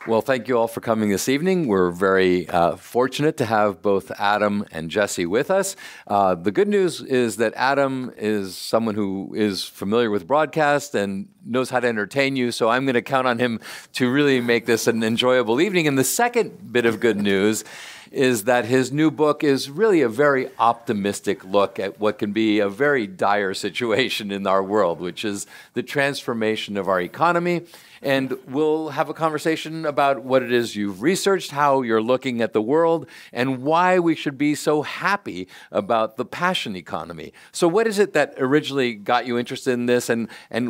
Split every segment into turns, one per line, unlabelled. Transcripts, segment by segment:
Well, thank you all for coming this evening. We're very fortunate to have both Adam and Jesse with us. The good news is that Adam is someone who is familiar with broadcast and knows how to entertain you, so I'm going to count on him to really make this an enjoyable evening. And the second bit of good news is that his new book is really a very optimistic look at what can be a very dire situation in our world, which is the transformation of our economy. And we'll have a conversation about what it is you've researched, how you're looking at the world, and why we should be so happy about the passion economy. So what is it that originally got you interested in this, and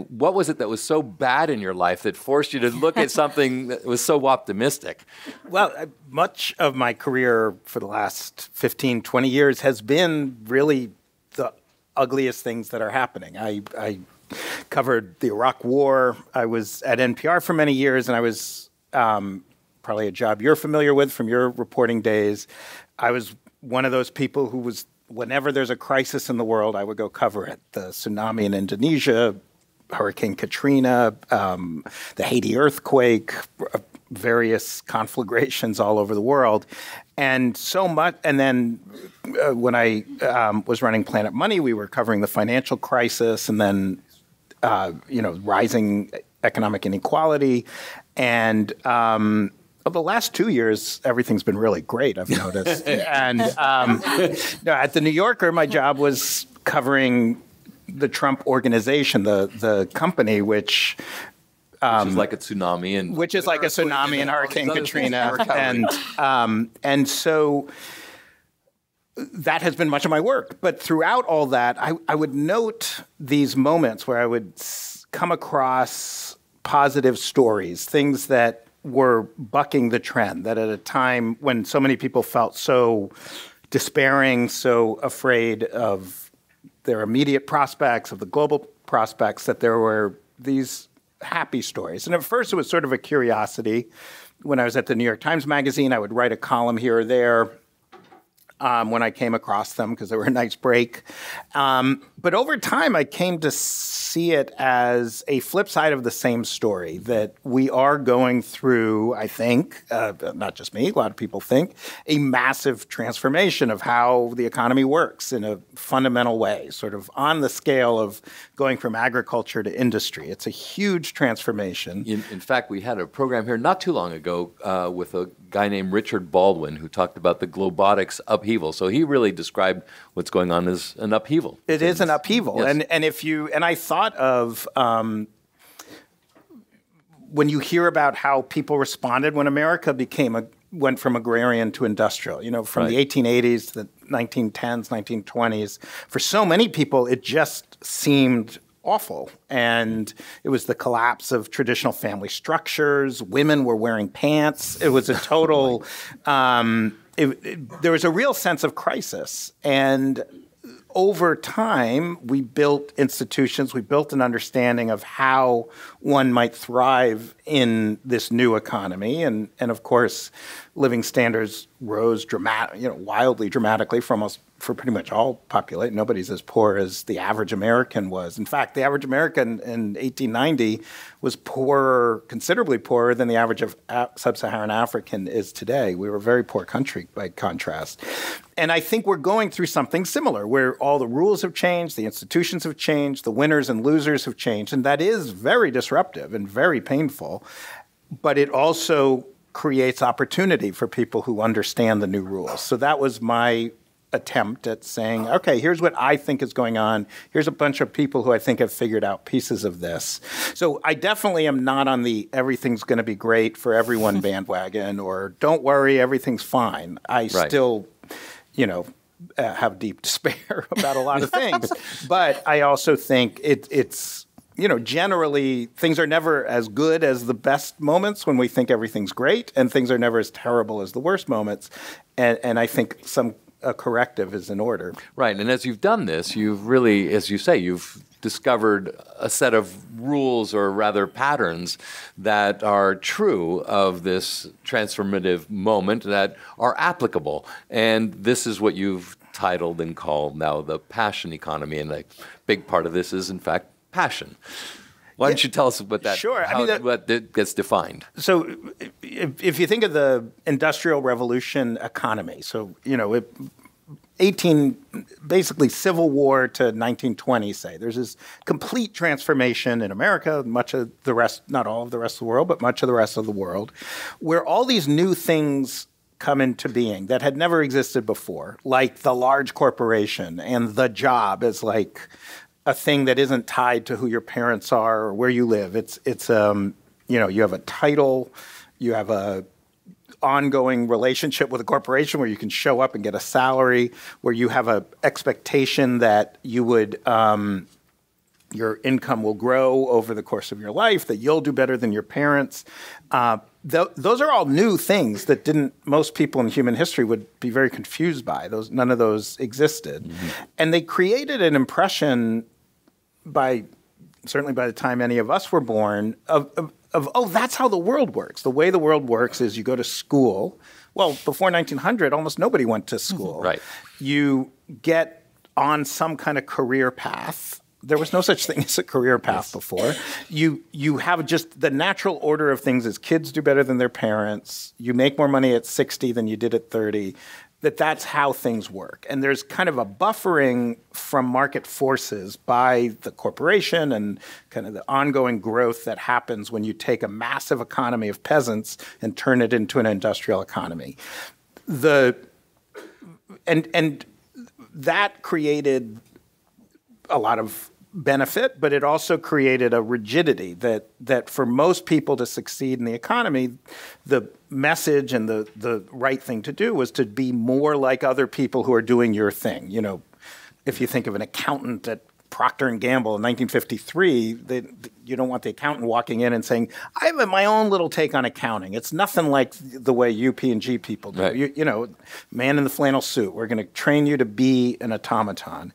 what was it that was so bad in your life that forced you to look at something that was so optimistic?
Well, much of my career for the last 15, 20 years has been really the ugliest things that are happening. I covered the Iraq War. I was at NPR for many years, and I was probably a job you're familiar with from your reporting days. I was one of those people who was, whenever there's a crisis in the world, I would go cover it. The tsunami in Indonesia, Hurricane Katrina, the Haiti earthquake, various conflagrations all over the world. And so much, and then when I was running Planet Money, we were covering the financial crisis, and then rising economic inequality. And of the last 2 years, everything's been really great, I've noticed. And at the New Yorker, my job was covering the Trump organization, the company, which
is like a tsunami, and
which is like a tsunami and Hurricane Katrina, and so that has been much of my work. But throughout all that, I would note these moments where I would come across positive stories, things that were bucking the trend, that at a time when so many people felt so despairing, so afraid of their immediate prospects, of the global prospects, that there were these happy stories. And at first it was sort of a curiosity. When I was at the New York Times Magazine, I would write a column here or there when I came across them because they were a nice break. But over time, I came to see it as a flip side of the same story, that we are going through, I think, not just me, a lot of people think, a massive transformation of how the economy works in a fundamental way, sort of on the scale of going from agriculture to industry. It's a huge transformation.
In fact, we had a program here not too long ago with a guy named Richard Baldwin who talked about the globotics upheaval. So he really described what's going on as an upheaval.
It is an upheaval.
Yes.
And I thought of when you hear about how people responded when America went from agrarian to industrial, from the 1880s to the 1910s, 1920s. For so many people, it just seemed awful. And it was the collapse of traditional family structures. Women were wearing pants. It was a total, there was a real sense of crisis. And over time, we built institutions, we built an understanding of how one might thrive in this new economy. And of course, living standards rose wildly dramatically for pretty much all population. Nobody's as poor as the average American was. In fact, the average American in 1890 was poorer, considerably poorer than the average of sub-Saharan African is today. We were a very poor country by contrast. And I think we're going through something similar, where all the rules have changed, the institutions have changed, the winners and losers have changed, and that is very disruptive and very painful. But it also creates opportunity for people who understand the new rules. So that was my attempt at saying, okay, here's what I think is going on. Here's a bunch of people who I think have figured out pieces of this. So I definitely am not on the everything's going to be great for everyone bandwagon, or don't worry, everything's fine. I still, have deep despair about a lot of things. But I also think it's generally things are never as good as the best moments when we think everything's great, and things are never as terrible as the worst moments. And I think a corrective is in order.
Right, and as you've done this, you've really, as you say, you've discovered a set of rules, or rather patterns, that are true of this transformative moment that are applicable. And this is what you've titled and called now the passion economy, and a big part of this is, in fact, passion. Why don't you tell us what that,
sure.
what gets defined?
So, if you think of the Industrial Revolution economy, so, basically Civil War to 1920, say, there's this complete transformation in America, much of the rest, not all of the rest of the world, but much of the rest of the world, where all these new things come into being that had never existed before, like the large corporation and the job as like a thing that isn't tied to who your parents are or where you live. It's you have a title, you have a ongoing relationship with a corporation where you can show up and get a salary, where you have a expectation that you would your income will grow over the course of your life, that you'll do better than your parents. Those are all new things that most people in human history would be very confused by. None of those existed. Mm-hmm. And they created an impression certainly by the time any of us were born of that's how the world works. The way the world works is you go to school. Well, before 1900, almost nobody went to school.
Right. You
get on some kind of career path. There was no such thing as a career path before. You have just the natural order of things is kids do better than their parents. You make more money at 60 than you did at 30. That's how things work. And there's kind of a buffering from market forces by the corporation and kind of the ongoing growth that happens when you take a massive economy of peasants and turn it into an industrial economy. And that created a lot of benefit, but it also created a rigidity that for most people to succeed in the economy, the message and the right thing to do was to be more like other people who are doing your thing. If you think of an accountant at Procter & Gamble in 1953, you don't want the accountant walking in and saying, I have my own little take on accounting. It's nothing like the way you P&G people do. Right. Man in the flannel suit, we're going to train you to be an automaton.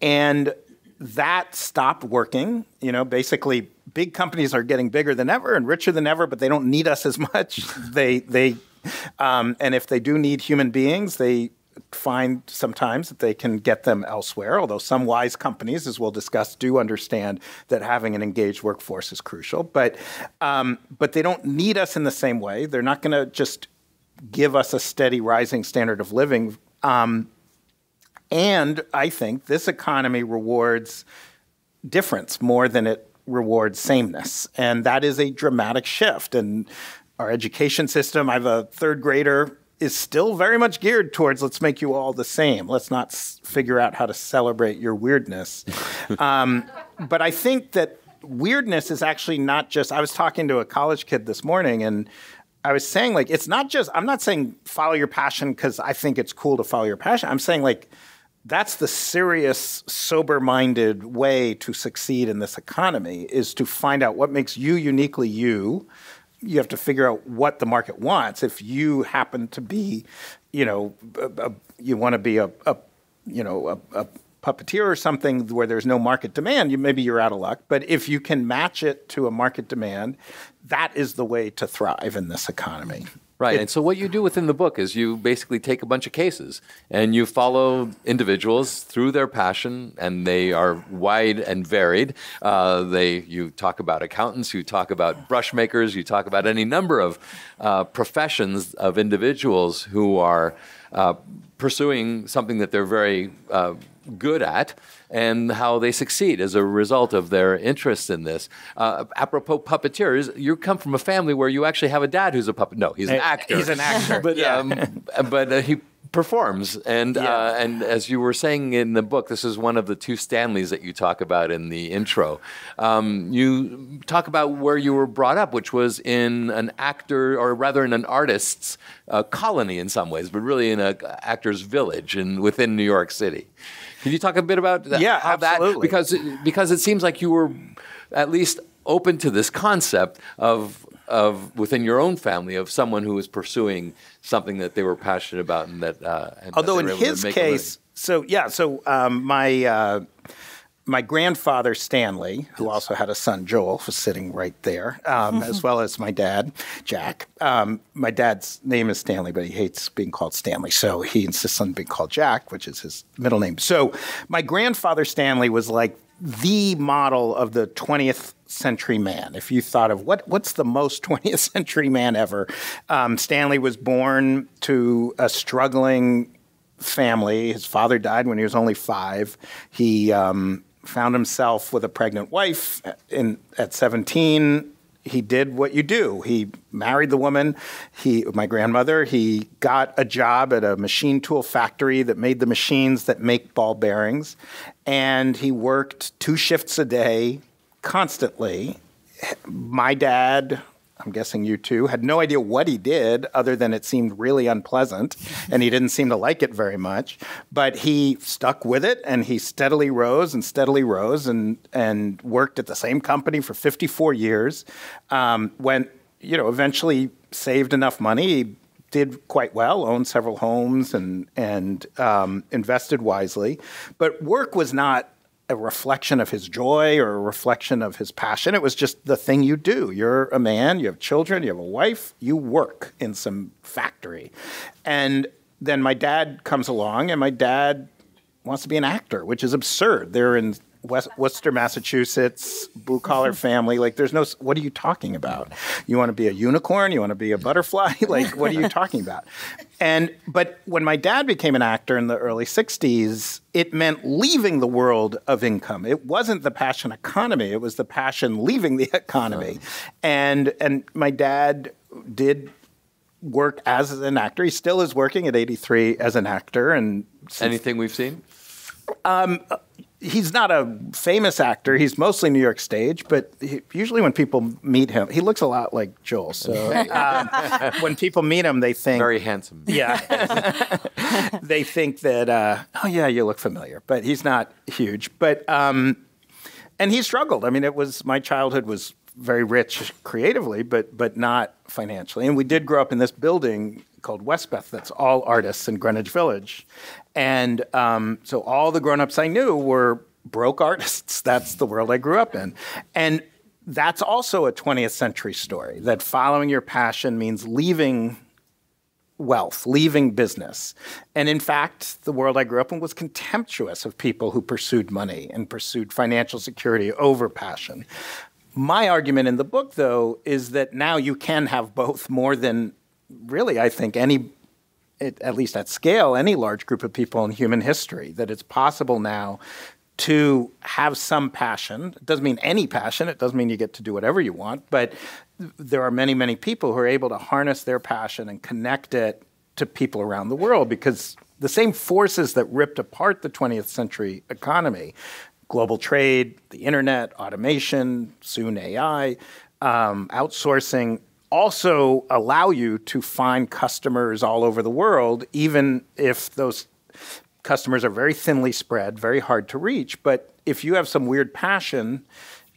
And that stopped working. Basically, big companies are getting bigger than ever and richer than ever, but they don't need us as much. And if they do need human beings, they find sometimes that they can get them elsewhere. Although some wise companies, as we'll discuss, do understand that having an engaged workforce is crucial. But they don't need us in the same way. They're not going to just give us a steady rising standard of living. And I think this economy rewards difference more than it rewards sameness. And that is a dramatic shift. And our education system, I have a third grader, is still very much geared towards let's make you all the same. Let's not figure out how to celebrate your weirdness. But I think that weirdness is actually not just, I was talking to a college kid this morning and I was saying it's not just, I'm not saying follow your passion because I think it's cool to follow your passion. I'm saying that's the serious, sober-minded way to succeed in this economy is to find out what makes you uniquely you. You have to figure out what the market wants. If you happen to be, you want to be a puppeteer or something where there's no market demand, maybe you're out of luck. But if you can match it to a market demand, that is the way to thrive in this economy.
Right. And so what you do within the book is you basically take a bunch of cases and you follow individuals through their passion, and they are wide and varied. You talk about accountants, you talk about brush makers, you talk about any number of professions of individuals who are pursuing something that they're very good at, and how they succeed as a result of their interest in this. Apropos puppeteers, you come from a family where you actually have a dad who's a puppet. No, he's an actor.
He's an actor.
But he performs. And as you were saying in the book, this is one of the two Stanleys that you talk about in the intro. You talk about where you were brought up, which was in an actor, or rather in an artist's colony in some ways, but really in an actor's village within New York City. Can you talk a bit about how
absolutely.
that, because it seems like you were at least open to this concept of within your own family of someone who was pursuing something that they were passionate about, and
although in his case, my grandfather Stanley, who also had a son Joel, was sitting right there, as well as my dad Jack. My dad's name is Stanley, but he hates being called Stanley, so he insists on being called Jack, which is his middle name. So my grandfather Stanley was like the model of the 20th century man. If you thought of what's the most 20th century man ever, Stanley was born to a struggling family. His father died when he was only 5. He found himself with a pregnant wife at 17. He did what you do. He married the woman, my grandmother. He got a job at a machine tool factory that made the machines that make ball bearings. And he worked 2 shifts a day constantly. My dad, I'm guessing you too, had no idea what he did other than it seemed really unpleasant, and he didn't seem to like it very much. But he stuck with it, and he steadily rose and worked at the same company for 54 years. When, eventually saved enough money, he did quite well, owned several homes and invested wisely. But work was not a reflection of his joy or a reflection of his passion. It was just the thing you do. You're a man, you have children, you have a wife, you work in some factory. And then my dad comes along, and my dad wants to be an actor, which is absurd. They're in Worcester, Massachusetts, blue-collar family. Like, there's no, what are you talking about? You want to be a unicorn? You want to be a butterfly? Like, what are you talking about? But when my dad became an actor in the early 60s, it meant leaving the world of income. It wasn't the passion economy. It was the passion leaving the economy. And my dad did work as an actor. He still is working at 83 as an actor. And
anything we've seen?
He's not a famous actor. He's mostly New York stage, but usually when people meet him, he looks a lot like Joel. So when people meet him, they think...
Very handsome.
Yeah. They think that, oh, yeah, you look familiar. But he's not huge. But and he struggled. I mean, my childhood was very rich creatively, but not financially. And we did grow up in this building called Westbeth that's all artists in Greenwich Village. And so all the grown-ups I knew were broke artists. That's the world I grew up in. And that's also a 20th century story, that following your passion means leaving wealth, leaving business. And in fact, the world I grew up in was contemptuous of people who pursued money and pursued financial security over passion. My argument in the book, though, is that now you can have both more than really, I think, at least at scale, any large group of people in human history, that it's possible now to have some passion. It doesn't mean any passion. It doesn't mean you get to do whatever you want. But there are many, many people who are able to harness their passion and connect it to people around the world, because the same forces that ripped apart the 20th century economy, global trade, the internet, automation, soon AI, outsourcing, also allow you to find customers all over the world, even if those customers are very thinly spread, very hard to reach. But if you have some weird passion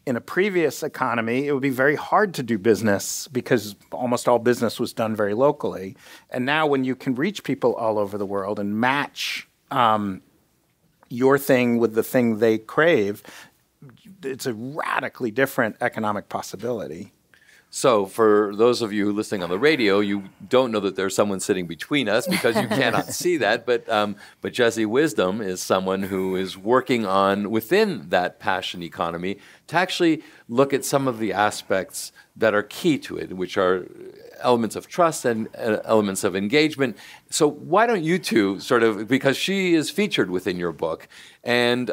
in a previous economy, it would be very hard to do business because almost all business was done very locally. And now when you can reach people all over the world and match your thing with the thing they crave, it's a radically different economic possibility.
So for those of you listening on the radio, you don't know that there's someone sitting between us because you cannot see that. But Jesse Wisdom is someone who is working on, within that passion economy, to actually look at some of the aspects that are key to it, which are elements of trust and elements of engagement. So why don't you two sort of, because she is featured within your book, and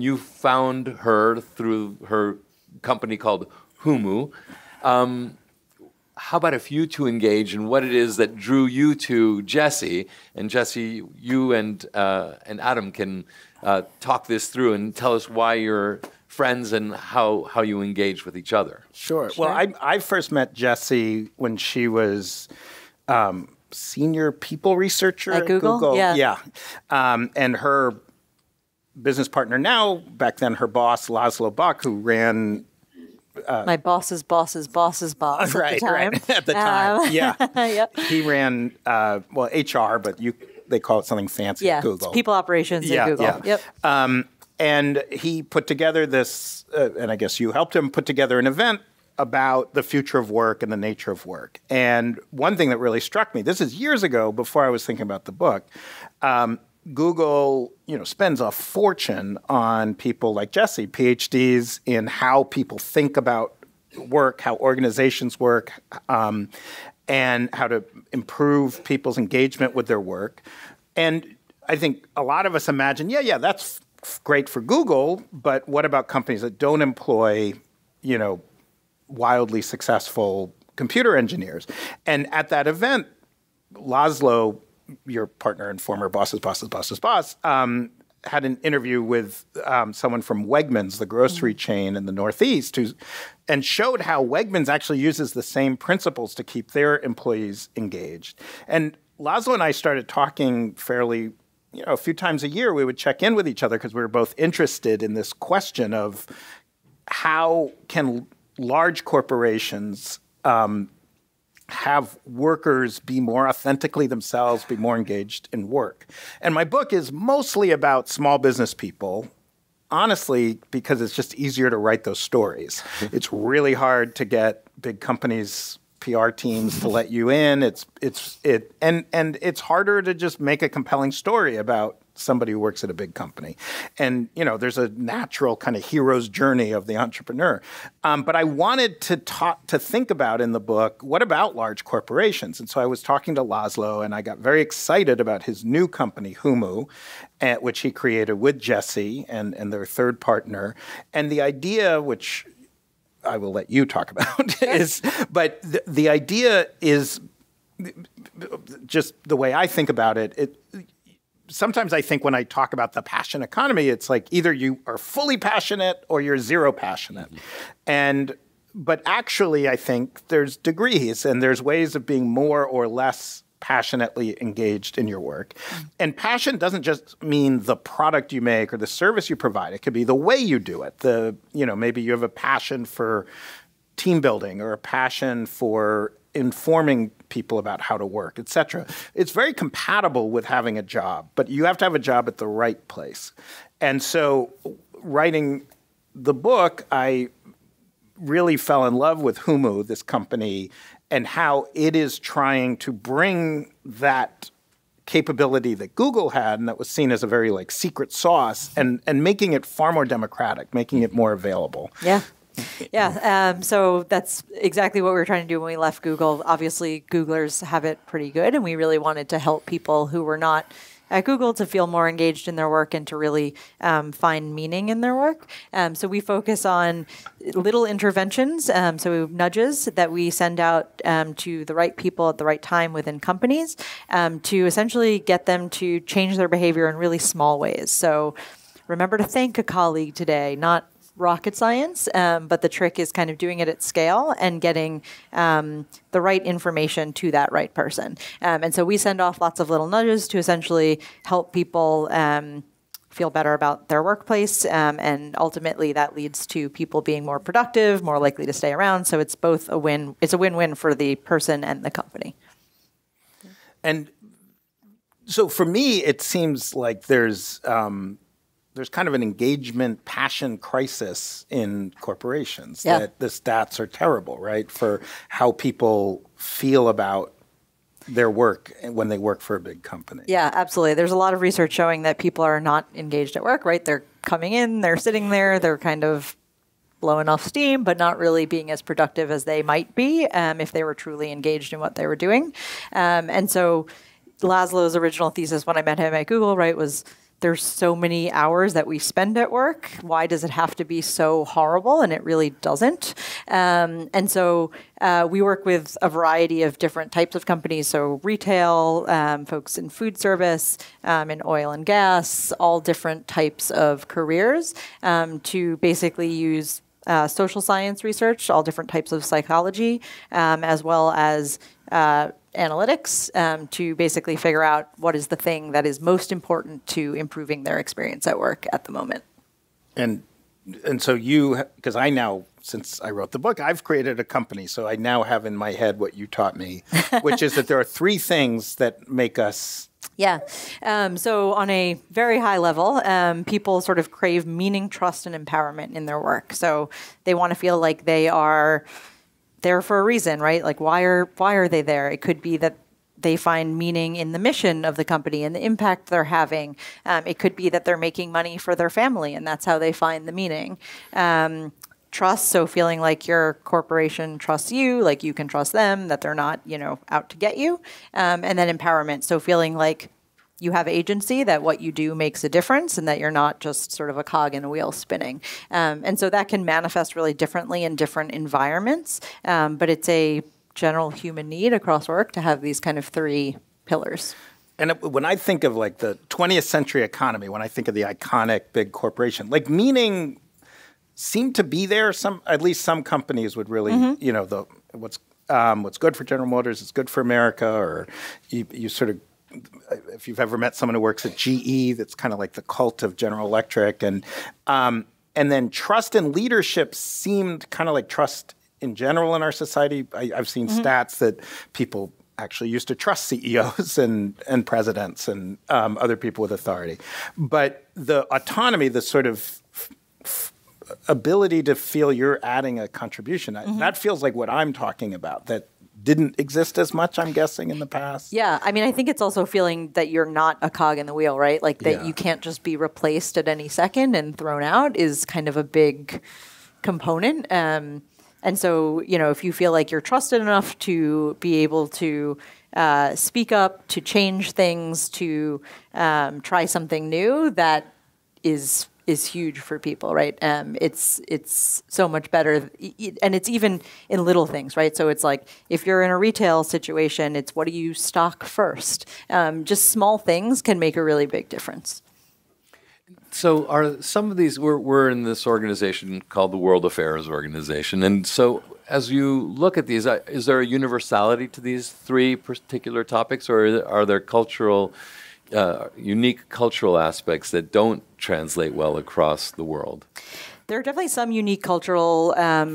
you found her through her company called Humu. How about if you two engage in what it is that drew you to Jesse, and Jesse, you and Adam can talk this through and tell us why you're friends and how you engage with each other.
Sure. Well, I first met Jesse when she was senior people researcher
at Google.
Yeah. And her business partner now, back then her boss, Laszlo Bock, who ran...
my boss's boss's boss's boss
right,
at the time.
Right, at the time, yeah.
Yep.
He ran, HR, but they call it something fancy at Google.
It's people operations at Google.
Yeah.
Yep.
And he put together this, and I guess you helped him put together an event about the future of work and the nature of work. And one thing that really struck me, this is years ago, before I was thinking about the book, Google, spends a fortune on people like Jesse, PhDs in how people think about work, how organizations work, and how to improve people's engagement with their work. And I think a lot of us imagine, that's great for Google, but what about companies that don't employ, wildly successful computer engineers? And at that event, Laszlo, your partner and former boss's boss, had an interview with someone from Wegmans, the grocery chain in the Northeast, and showed how Wegmans actually uses the same principles to keep their employees engaged. And Laszlo and I started talking fairly, a few times a year. We would check in with each other because we were both interested in this question of how can large corporations have workers be more authentically themselves, be more engaged in work. And my book is mostly about small business people, honestly, because it's just easier to write those stories. It's really hard to get big companies' PR teams to let you in. And it's harder to just make a compelling story about somebody who works at a big company. And, there's a natural kind of hero's journey of the entrepreneur. But I wanted to think about in the book, what about large corporations? And so I was talking to Laszlo, and I got very excited about his new company, Humu, which he created with Jesse and their third partner. And the idea, which I will let you talk about, but the idea is just the way I think about it. Sometimes I think when I talk about the passion economy, it's like either you are fully passionate or you're zero passionate. But actually, I think there's degrees and there's ways of being more or less passionately engaged in your work. And passion doesn't just mean the product you make or the service you provide. It could be the way you do it. Maybe you have a passion for team building or a passion for informing people about how to work, et cetera. It's very compatible with having a job, but you have to have a job at the right place. And so writing the book, I really fell in love with Humu, this company, and how it is trying to bring that capability that Google had and that was seen as a very secret sauce and making it far more democratic, making it more available.
Yeah. Yeah. So that's exactly what we were trying to do when we left Google. Obviously, Googlers have it pretty good, and we really wanted to help people who were not at Google to feel more engaged in their work and to really find meaning in their work. So we focus on little interventions, so nudges that we send out to the right people at the right time within companies to essentially get them to change their behavior in really small ways. So remember to thank a colleague today, not rocket science, but the trick is kind of doing it at scale and getting the right information to that right person. And so we send off lots of little nudges to essentially help people feel better about their workplace. And ultimately that leads to people being more productive, more likely to stay around. So it's both a win. It's a win-win for the person and the company.
And so for me, it seems like there's kind of an engagement passion crisis in corporations, that the stats are terrible, right? For how people feel about their work when they work for a big company.
Yeah, absolutely. There's a lot of research showing that people are not engaged at work, right? They're coming in, they're sitting there, they're kind of blowing off steam, but not really being as productive as they might be if they were truly engaged in what they were doing. And so Laszlo's original thesis when I met him at Google, right, was there's so many hours that we spend at work. Why does it have to be so horrible? And it really doesn't. And so we work with a variety of different types of companies. So retail, folks in food service, in oil and gas, all different types of careers to basically use social science research, all different types of psychology, as well as analytics to basically figure out what is the thing that is most important to improving their experience at work at the moment.
And so because I now, since I wrote the book, I've created a company. So I now have in my head what you taught me, which is that there are three things that make us.
Yeah. So on a very high level, people sort of crave meaning, trust, and empowerment in their work. So they want to feel like they are there for a reason, right? Like why are they there? It could be that they find meaning in the mission of the company and the impact they're having. It could be that they're making money for their family, and that's how they find the meaning. Trust, so feeling like your corporation trusts you, like you can trust them, that they're not, out to get you. And then empowerment, so feeling like you have agency, that what you do makes a difference, and that you're not just sort of a cog in a wheel spinning. And so that can manifest really differently in different environments, but it's a general human need across work to have these kind of three pillars.
And when I think of like the 20th century economy, when I think of the iconic big corporation, like meaning seemed to be there. At least some companies would really, what's good for General Motors is good for America, or you sort of, if you've ever met someone who works at GE, that's kind of like the cult of General Electric, and then trust and leadership seemed kind of like trust in general in our society. I've seen stats that people actually used to trust CEOs and presidents and other people with authority. But the autonomy, the sort of ability to feel you're adding a contribution, that feels like what I'm talking about, that didn't exist as much, I'm guessing, in the past.
Yeah, I mean, I think it's also feeling that you're not a cog in the wheel, right? Like that you can't just be replaced at any second and thrown out is kind of a big component. And so, if you feel like you're trusted enough to be able to speak up, to change things, to try something new, that is huge for people, right? It's so much better, and it's even in little things, right? So it's like if you're in a retail situation, it's what do you stock first? Just small things can make a really big difference.
So are some of these, we're in this organization called the World Affairs Organization. And so as you look at these, is there a universality to these three particular topics, or are there unique cultural aspects that don't translate well across the world?
There are definitely some unique cultural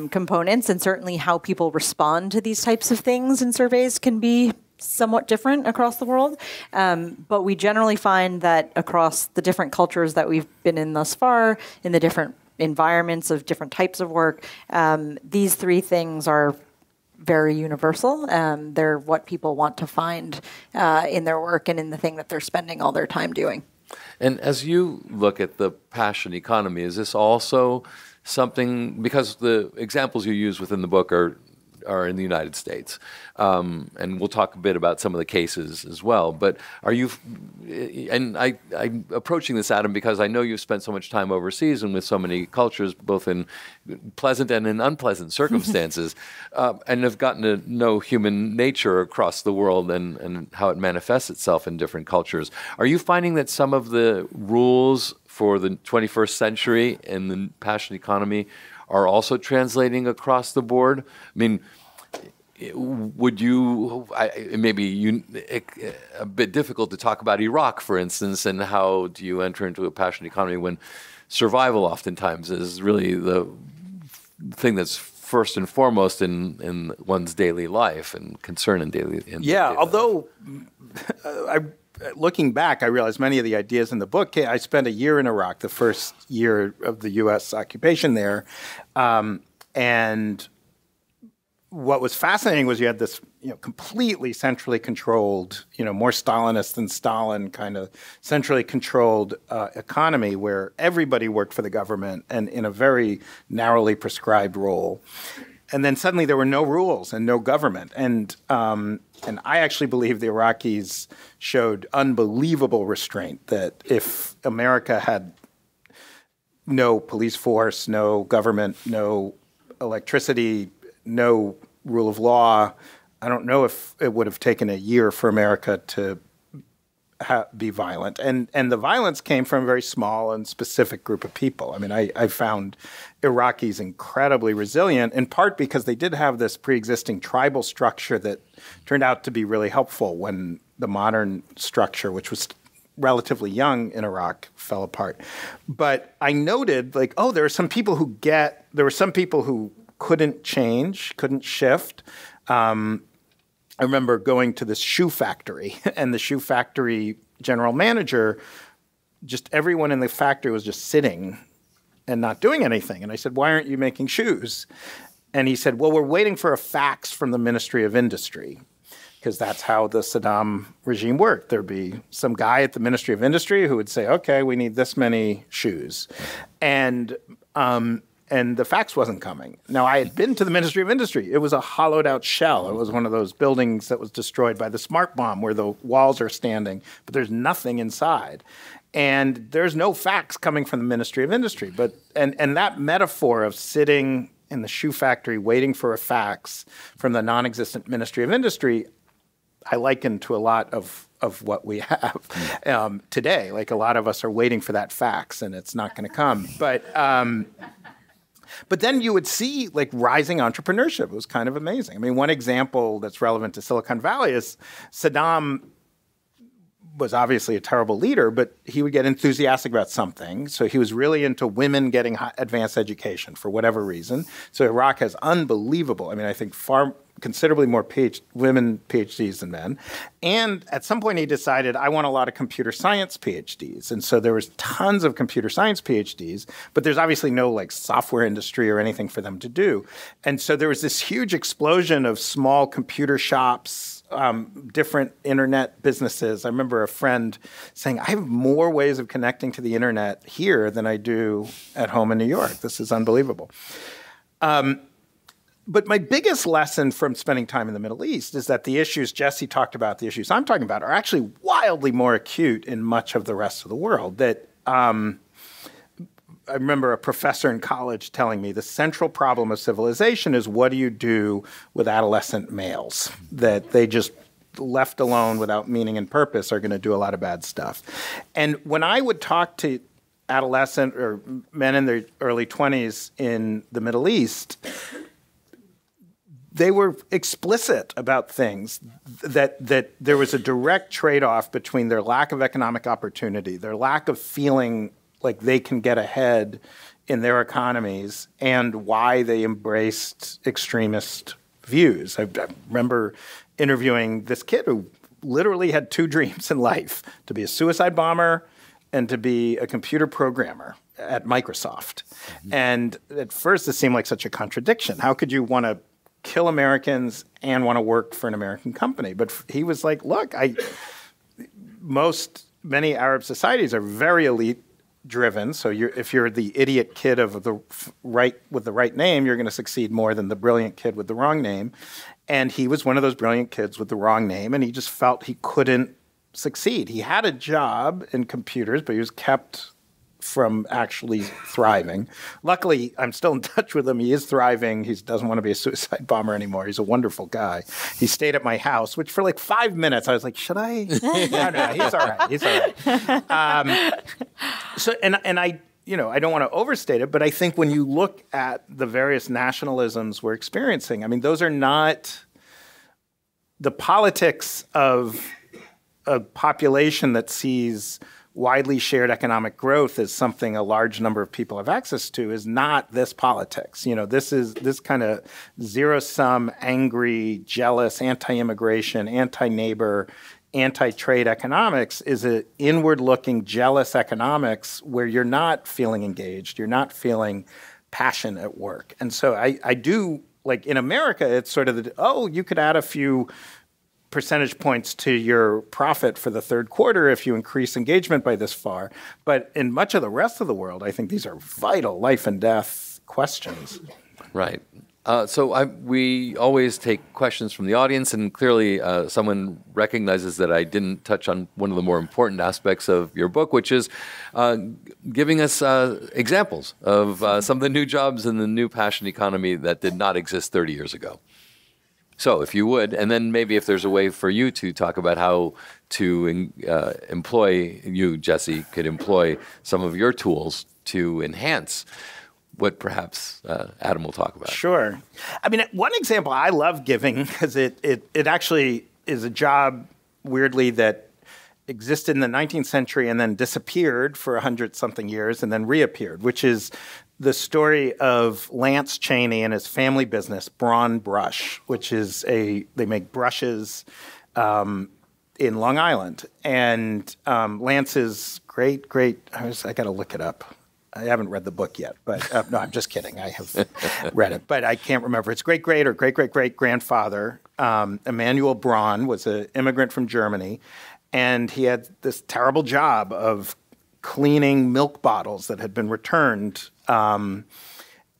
components, and certainly how people respond to these types of things in surveys can be somewhat different across the world. But we generally find that across the different cultures that we've been in thus far, in the different environments of different types of work, these three things are very universal. They're what people want to find in their work and in the thing that they're spending all their time doing.
And as you look at the passion economy, is this also something, because the examples you use within the book are in the United States, and we'll talk a bit about some of the cases as well, but are you, and I'm approaching this, Adam, because I know you've spent so much time overseas and with so many cultures, both in pleasant and in unpleasant circumstances, and have gotten to know human nature across the world and how it manifests itself in different cultures. Are you finding that some of the rules for the 21st century in the passion economy are also translating across the board? I mean, would you, it may be a bit difficult to talk about Iraq, for instance, and how do you enter into a passion economy when survival oftentimes is really the thing that's first and foremost in one's daily life and concern in daily life.
Although looking back, I realized many of the ideas in the book, I spent a year in Iraq, the first year of the U.S. occupation there. And what was fascinating was you had this completely centrally controlled, more Stalinist than Stalin kind of centrally controlled economy where everybody worked for the government and in a very narrowly prescribed role. And then suddenly there were no rules and no government. And I actually believe the Iraqis showed unbelievable restraint, that if America had no police force, no government, no electricity, no rule of law, I don't know if it would have taken a year for America to be violent. And the violence came from a very small and specific group of people. I mean, I found Iraqis incredibly resilient, in part because they did have this pre-existing tribal structure that turned out to be really helpful when the modern structure, which was relatively young in Iraq, fell apart. But I noted, there were some people who couldn't change, couldn't shift. I remember going to this shoe factory, and the shoe factory general manager, just everyone in the factory was just sitting and not doing anything. And I said, "Why aren't you making shoes?" And he said, "Well, we're waiting for a fax from the Ministry of Industry." because that's how the Saddam regime worked. There'd be some guy at the Ministry of Industry who would say, okay, we need this many shoes. And the fax wasn't coming. Now, I had been to the Ministry of Industry. It was a hollowed out shell. It was one of those buildings that was destroyed by the smart bomb where the walls are standing, but there's nothing inside. And there's no fax coming from the Ministry of Industry. And that metaphor of sitting in the shoe factory waiting for a fax from the non-existent Ministry of Industry, I liken to a lot of what we have today. Like a lot of us are waiting for that fax and it's not going to come. But then you would see like rising entrepreneurship. It was kind of amazing. I mean, one example that's relevant to Silicon Valley is Saddam was obviously a terrible leader, but he would get enthusiastic about something. So he was really into women getting advanced education for whatever reason. So Iraq has unbelievable, I mean, I think considerably more women PhDs than men. And at some point he decided, I want a lot of computer science PhDs. And so there was tons of computer science PhDs, but there's obviously no like software industry or anything for them to do. And so there was this huge explosion of small computer shops, different internet businesses. I remember a friend saying, I have more ways of connecting to the internet here than I do at home in New York. This is unbelievable. But my biggest lesson from spending time in the Middle East is that the issues Jesse talked about, the issues I'm talking about, are actually wildly more acute in much of the rest of the world. That I remember a professor in college telling me the central problem of civilization is what do you do with adolescent males? That they just left alone without meaning and purpose are going to do a lot of bad stuff. And when I would talk to adolescent or men in their early 20s in the Middle East, they were explicit about things that there was a direct trade-off between their lack of economic opportunity, their lack of feeling like they can get ahead in their economies, and why they embraced extremist views. I remember interviewing this kid who literally had two dreams in life, to be a suicide bomber and to be a computer programmer at Microsoft. Mm-hmm. And at first it seemed like such a contradiction. How could you want to kill Americans and want to work for an American company? But he was like, look, many Arab societies are very elite driven. So if you're the idiot kid of the right with the right name, you're going to succeed more than the brilliant kid with the wrong name. And he was one of those brilliant kids with the wrong name, and he just felt he couldn't succeed. He had a job in computers, but he was kept from actually thriving. Luckily, I'm still in touch with him. He is thriving. He doesn't want to be a suicide bomber anymore. He's a wonderful guy. He stayed at my house, which for like 5 minutes, I was like, should I? No, he's all right. He's all right. And I don't want to overstate it, but I think when you look at the various nationalisms we're experiencing, I mean, those are not the politics of a population that sees widely shared economic growth as something a large number of people have access to is not this politics. This kind of zero-sum, angry, jealous, anti-immigration, anti-neighbor, anti-trade economics is an inward-looking, jealous economics where you're not feeling engaged, you're not feeling passion at work. And so I do, like in America, it's sort of you could add a few percentage points to your profit for the third quarter if you increase engagement by this far. But in much of the rest of the world, I think these are vital life and death questions.
Right. We always take questions from the audience, and clearly someone recognizes that I didn't touch on one of the more important aspects of your book, which is giving us examples of some of the new jobs in the new passion economy that did not exist 30 years ago. So if you would, and then maybe if there's a way for you to talk about how to Jesse, could employ some of your tools to enhance what perhaps Adam will talk about.
Sure. I mean, one example I love giving, because it actually is a job, weirdly, that existed in the 19th century and then disappeared for 100-something years and then reappeared, which is the story of Lance Cheney and his family business, Braun Brush, which is they make brushes in Long Island. And Lance's great, I got to look it up. I haven't read the book yet, but no, I'm just kidding. I have read it, but I can't remember. It's great or great-great-great-grandfather Emanuel Braun was an immigrant from Germany, and he had this terrible job of cleaning milk bottles that had been returned.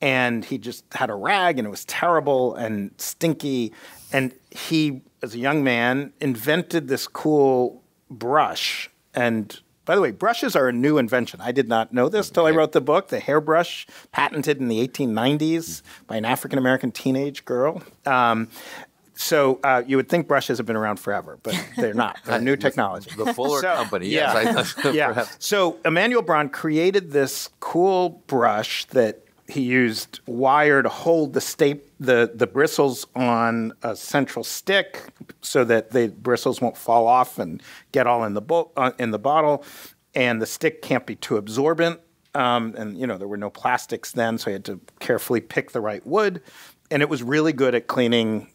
And he just had a rag, and it was terrible and stinky. And he, as a young man, invented this cool brush. And by the way, brushes are a new invention. I did not know this till I wrote the book. The hairbrush, patented in the 1890s by an African-American teenage girl. So you would think brushes have been around forever, but they're not. They're new technology.
The Fuller Company, yes.
Yeah. So Emanuel Braun created this cool brush that he used wire to hold the bristles on a central stick so that the bristles won't fall off and get all in the bottle, and the stick can't be too absorbent. And there were no plastics then, so he had to carefully pick the right wood, and it was really good at cleaning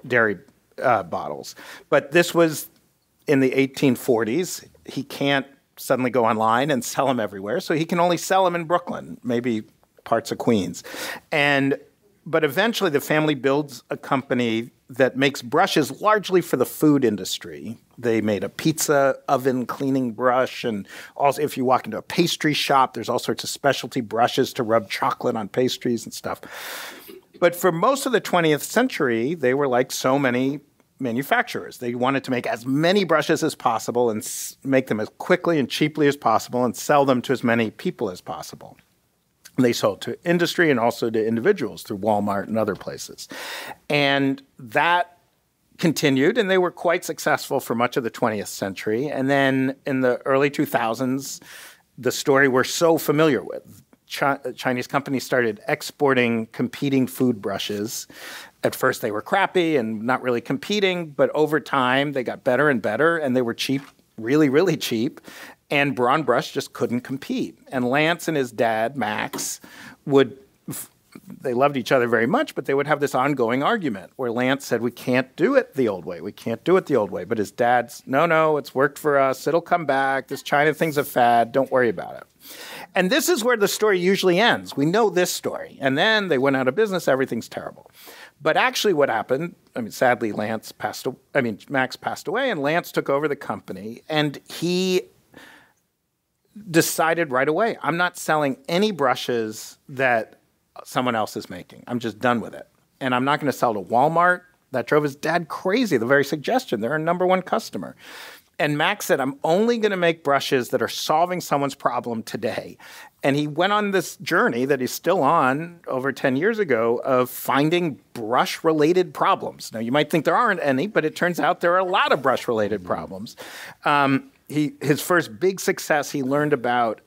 dairy bottles. But this was in the 1840s. He can't suddenly go online and sell them everywhere, so he can only sell them in Brooklyn, maybe parts of Queens. But eventually the family builds a company that makes brushes largely for the food industry. They made a pizza oven cleaning brush, and also if you walk into a pastry shop, there's all sorts of specialty brushes to rub chocolate on pastries and stuff. But for most of the 20th century, they were like so many manufacturers. They wanted to make as many brushes as possible and make them as quickly and cheaply as possible and sell them to as many people as possible. They sold to industry and also to individuals through Walmart and other places. And that continued, and they were quite successful for much of the 20th century. And then in the early 2000s, the story we're so familiar with. Chinese companies started exporting competing food brushes. At first, they were crappy and not really competing, but over time, they got better and better, and they were cheap, really, really cheap. And Braun Brush just couldn't compete. And Lance and his dad, Max, they loved each other very much, but they would have this ongoing argument where Lance said, we can't do it the old way. We can't do it the old way. But his dad's, no, it's worked for us. It'll come back. This China thing's a fad. Don't worry about it. And this is where the story usually ends. We know this story. And then they went out of business. Everything's terrible. But actually what happened, sadly, Max passed away, and Lance took over the company. And he decided right away, I'm not selling any brushes that someone else is making. I'm just done with it. And I'm not going to sell to Walmart. That drove his dad crazy, the very suggestion. They're a number one customer. And Max said, I'm only going to make brushes that are solving someone's problem today. And he went on this journey that he's still on over 10 years ago of finding brush-related problems. Now, you might think there aren't any, but it turns out there are a lot of brush-related problems. His first big success, he learned about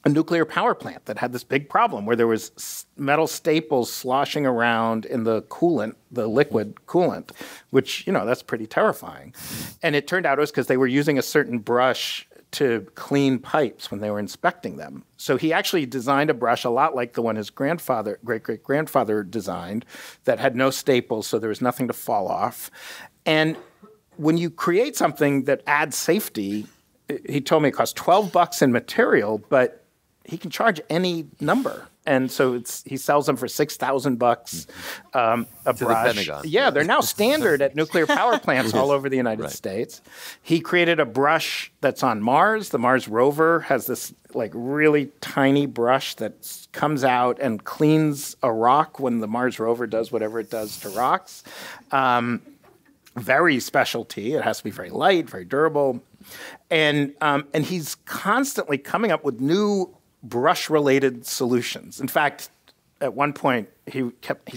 a nuclear power plant that had this big problem where there was metal staples sloshing around in the coolant, the liquid coolant, which, that's pretty terrifying. And it turned out it was because they were using a certain brush to clean pipes when they were inspecting them. So he actually designed a brush a lot like the one his great-great-grandfather designed that had no staples, so there was nothing to fall off. And when you create something that adds safety, he told me it costs $12 in material, but he can charge any number. And so he sells them for $6,000 a brush.
The Pentagon.
Yeah, they're now standard at nuclear power plants all over the United States. He created a brush that's on Mars. The Mars rover has this really tiny brush that comes out and cleans a rock when the Mars rover does whatever it does to rocks. Very specialty. It has to be very light, very durable. And he's constantly coming up with new brush-related solutions. In fact, at one point, he's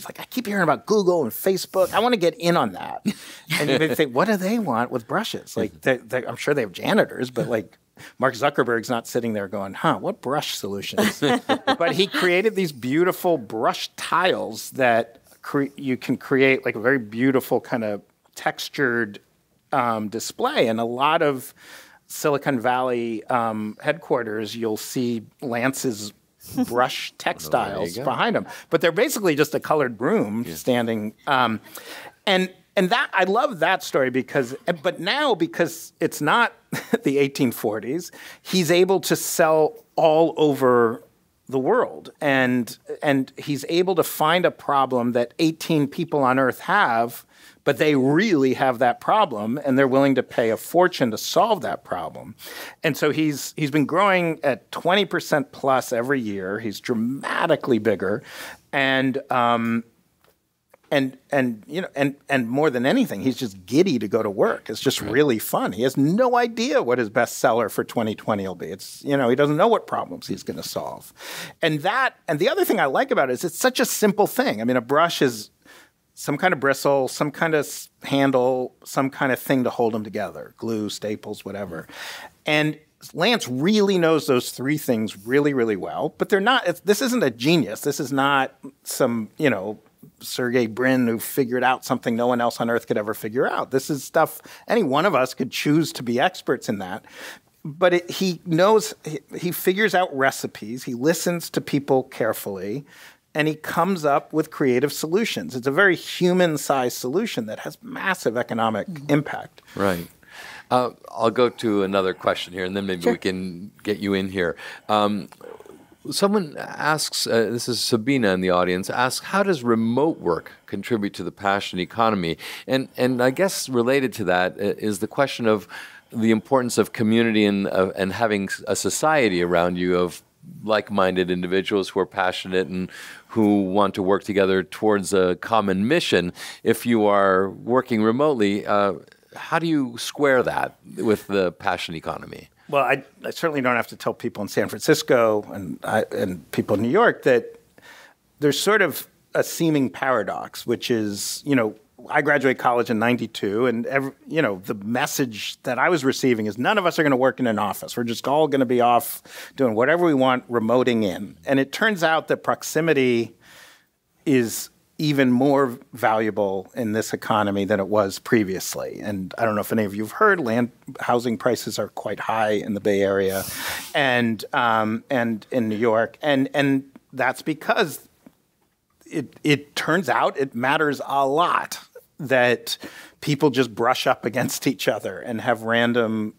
like, I keep hearing about Google and Facebook. I want to get in on that. And they think, what do they want with brushes? I'm sure they have janitors, but Mark Zuckerberg's not sitting there going, what brush solutions? But he created these beautiful brush tiles that you can create a very beautiful kind of textured display. And a lot of Silicon Valley headquarters, you'll see Lance's brush textiles behind him. But they're basically just a colored broom standing. And that I love that story but now because it's not the 1840s, he's able to sell all over the world. And he's able to find a problem that 18 people on Earth have, but they really have that problem, and they're willing to pay a fortune to solve that problem. And so he's been growing at 20% plus every year. He's dramatically bigger, and more than anything, he's just giddy to go to work. It's just really fun. He has no idea what his bestseller for 2020 will be. It's, he doesn't know what problems he's going to solve. And the other thing I like about it is it's such a simple thing. I mean, a brush is some kind of bristle, some kind of handle, some kind of thing to hold them together, glue, staples, whatever. And Lance really knows those three things really, really well, but they're not, this isn't a genius. This is not some, Sergey Brin who figured out something no one else on Earth could ever figure out. This is stuff any one of us could choose to be experts in that. But he figures out recipes, he listens to people carefully, and he comes up with creative solutions. It's a very human-sized solution that has massive economic impact.
Right. I'll go to another question here, and then maybe we can get you in here. Someone asks, this is Sabina in the audience, asks, how does remote work contribute to the passion economy? And I guess related to that is the question of the importance of community and having a society around you of like-minded individuals who are passionate and who want to work together towards a common mission. If you are working remotely, how do you square that with the passion economy?
Well, I certainly don't have to tell people in San Francisco and people in New York that there's sort of a seeming paradox, which is, I graduated college in 92, and the message that I was receiving is none of us are going to work in an office. We're just all going to be off doing whatever we want, remoting in. And it turns out that proximity is even more valuable in this economy than it was previously. And I don't know if any of you have heard, housing prices are quite high in the Bay Area and in New York. And that's because it turns out it matters a lot that people just brush up against each other and have random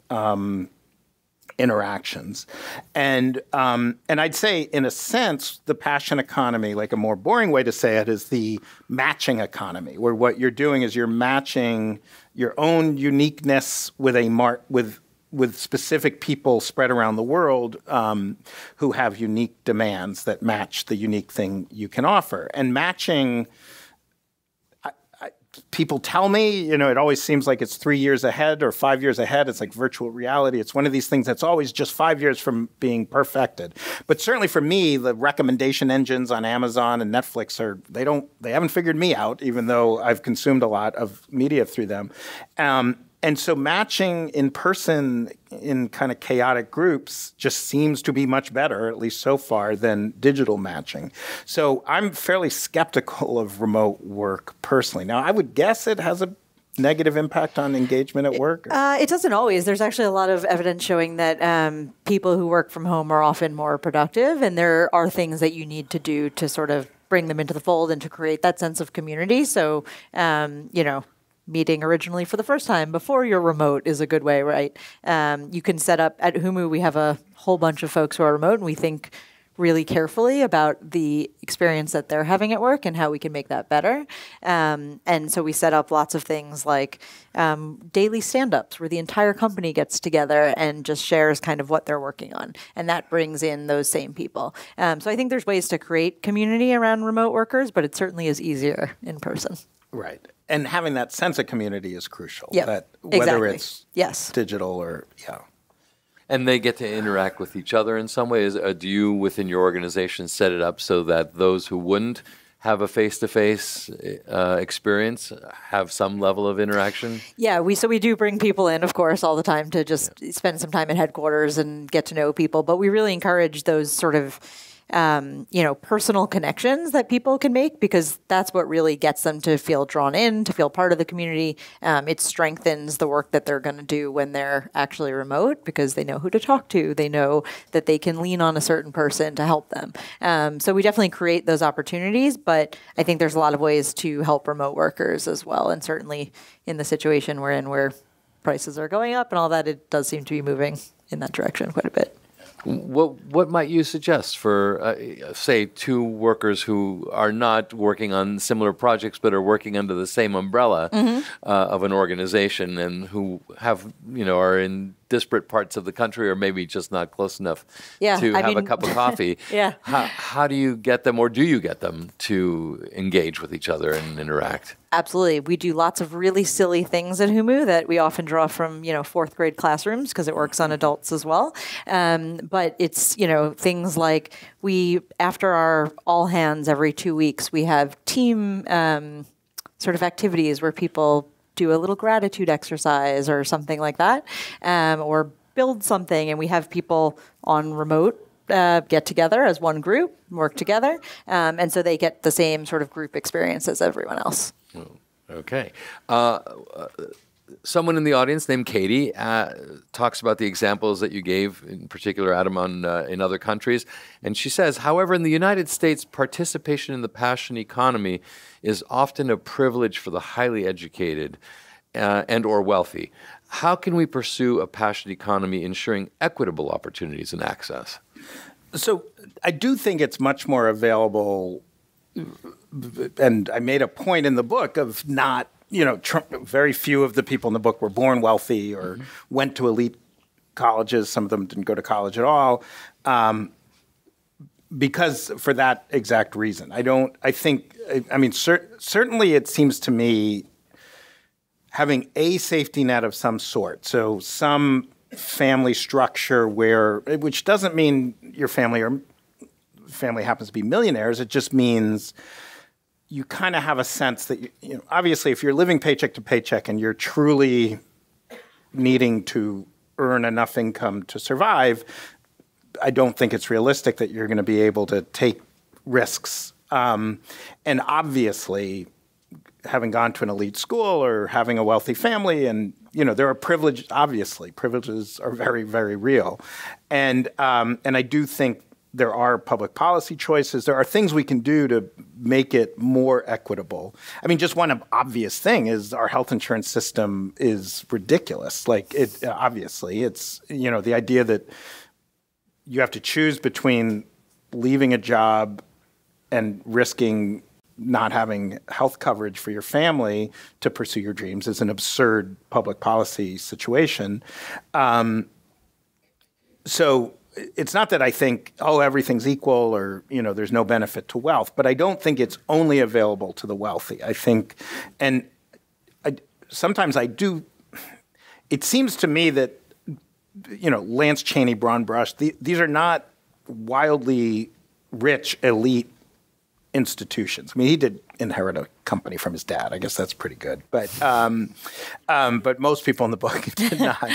interactions. And I'd say, in a sense, the passion economy, like a more boring way to say it, is the matching economy, where what you're doing is you're matching your own uniqueness with with specific people spread around the world who have unique demands that match the unique thing you can offer. And matching, people tell me, it always seems like it's 3 years ahead or 5 years ahead. It's like virtual reality. It's one of these things that's always just 5 years from being perfected. But certainly for me, the recommendation engines on Amazon and Netflix they haven't figured me out, even though I've consumed a lot of media through them. And so matching in person in kind of chaotic groups just seems to be much better, at least so far, than digital matching. So I'm fairly skeptical of remote work personally. Now, I would guess it has a negative impact on engagement at work?
It doesn't always. There's actually a lot of evidence showing that people who work from home are often more productive, and there are things that you need to do to sort of bring them into the fold and to create that sense of community. So, meeting originally for the first time before you're remote is a good way, right? You can set up at Humu. We have a whole bunch of folks who are remote, and we think really carefully about the experience that they're having at work and how we can make that better. And so we set up lots of things like daily stand-ups where the entire company gets together and just shares kind of what they're working on. And that brings in those same people. So I think there's ways to create community around remote workers, but it certainly is easier in person.
Right. And having that sense of community is crucial.
Yeah,
that whether
exactly.
It's digital or,
And they get to interact with each other in some ways. Do you, within your organization, set it up so that those who wouldn't have a face-to-face experience have some level of interaction? Yeah,
we do bring people in, of course, all the time to just spend some time at headquarters and get to know people. But we really encourage those sort of personal connections that people can make, because that's what really gets them to feel drawn in, to feel part of the community. It strengthens the work that they're going to do when they're actually remote, because they know who to talk to. They know that they can lean on a certain person to help them. So we definitely create those opportunities, but I think there's a lot of ways to help remote workers as well. And certainly in the situation we're in, where prices are going up and all that, it does seem to be moving in that direction quite a bit.
What might you suggest for, say, two workers who are not working on similar projects but are working under the same umbrella of an organization and who have, are in disparate parts of the country or maybe just not close enough to have a cup of coffee? How do you get them, or do you get them to engage with each other and interact?
Absolutely. We do lots of really silly things at Humu that we often draw from, fourth grade classrooms because it works on adults as well. But it's, things like after our all hands every 2 weeks, we have team sort of activities where people do a little gratitude exercise or something like that, or build something. And we have people on remote get together as one group, work together. And so they get the same sort of group experience as everyone else.
Okay. Someone in the audience named Katie talks about the examples that you gave, in particular, Adam, in other countries. And she says, however, in the United States, participation in the passion economy is often a privilege for the highly educated and or wealthy. How can we pursue a passion economy ensuring equitable opportunities and access?
So I do think it's much more available, and I made a point in the book of not, very few of the people in the book were born wealthy or went to elite colleges. Some of them didn't go to college at all, because for that exact reason. Certainly it seems to me having a safety net of some sort, so some family structure which doesn't mean your family happens to be millionaires. It just means you kind of have a sense that, obviously if you're living paycheck to paycheck and you're truly needing to earn enough income to survive, I don't think it's realistic that you're going to be able to take risks. And obviously, having gone to an elite school or having a wealthy family, and there are privileges. Obviously, privileges are very, very real, and I do think there are public policy choices. There are things we can do to make it more equitable. Just one obvious thing is our health insurance system is ridiculous. Obviously, it's the idea that you have to choose between leaving a job and risking not having health coverage for your family to pursue your dreams is an absurd public policy situation. So it's not that I think, everything's equal or, there's no benefit to wealth, but I don't think it's only available to the wealthy. I think, sometimes I do, it seems to me that, Lance Chaney, Braun Brush, these are not wildly rich, elite institutions. He did inherit a company from his dad. I guess that's pretty good. But most people in the book did not.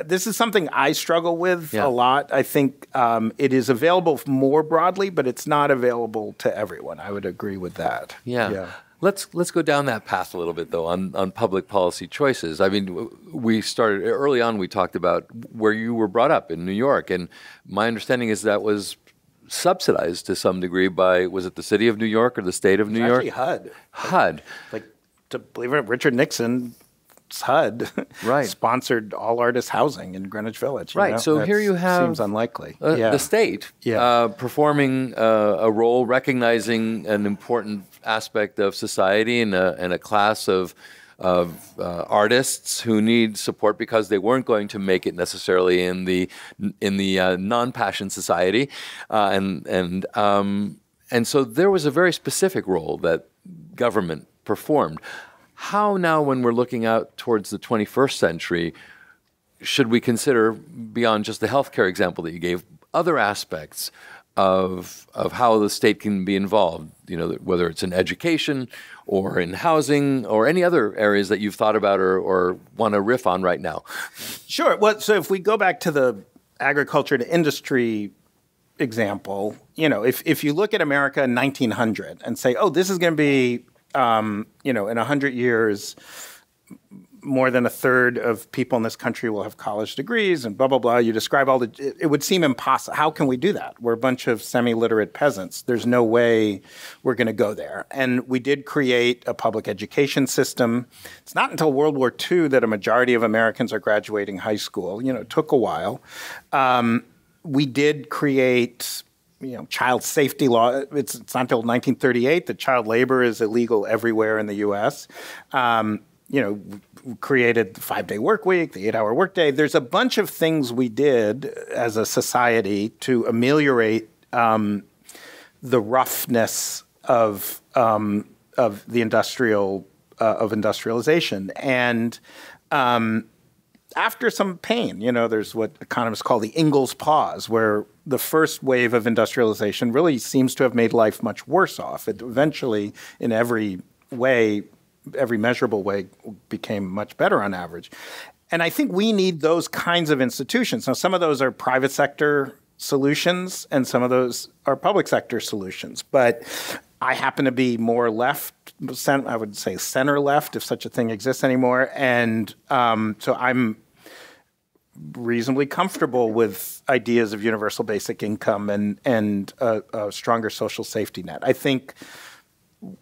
This is something I struggle with a lot. I think it is available more broadly, but it's not available to everyone. I would agree with that.
Yeah. Let's go down that path a little bit, though, on public policy choices. We started early on. We talked about where you were brought up in New York, and my understanding is that was subsidized to some degree by, was it the city of New York or the state of New York?
Actually
HUD.
To believe it, Richard Nixon's HUD sponsored all artist housing in Greenwich Village.
So here you have
seems unlikely.
The state performing a role, recognizing an important aspect of society and a class of artists who need support because they weren't going to make it necessarily in the non-passion society, and so there was a very specific role that government performed. How now, when we're looking out towards the 21st century, should we consider, beyond just the healthcare example that you gave, other aspects of how the state can be involved, whether it's in education or in housing or any other areas that you've thought about or want to riff on right now?
Sure. Well, so if we go back to the agriculture to industry example, if you look at America in 1900 and say, this is going to be, in 100 years, more than a third of people in this country will have college degrees and blah, blah, blah. You describe it would seem impossible. How can we do that? We're a bunch of semi-literate peasants. There's no way we're going to go there. And we did create a public education system. It's not until World War II that a majority of Americans are graduating high school. It took a while. We did create child safety law. It's not until 1938 that child labor is illegal everywhere in the U.S. Created the 5-day work week, the 8-hour workday. There's a bunch of things we did as a society to ameliorate the roughness of the industrialization. And after some pain, there's what economists call the Ingalls pause, where the first wave of industrialization really seems to have made life much worse off. It eventually, in every measurable way, became much better on average. And I think we need those kinds of institutions. Now, some of those are private sector solutions, and some of those are public sector solutions. But I happen to be more left, I would say center left, if such a thing exists anymore. And so I'm reasonably comfortable with ideas of universal basic income and a stronger social safety net. I think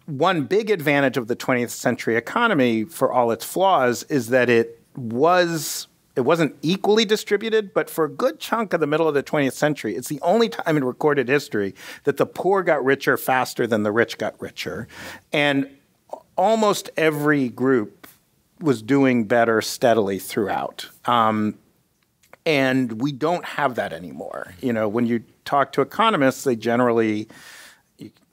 one big advantage of the 20th century economy, for all its flaws, is that it wasn't equally distributed, but for a good chunk of the middle of the 20th century, it's the only time in recorded history that the poor got richer faster than the rich got richer. And almost every group was doing better steadily throughout. And we don't have that anymore. When you talk to economists, they generally...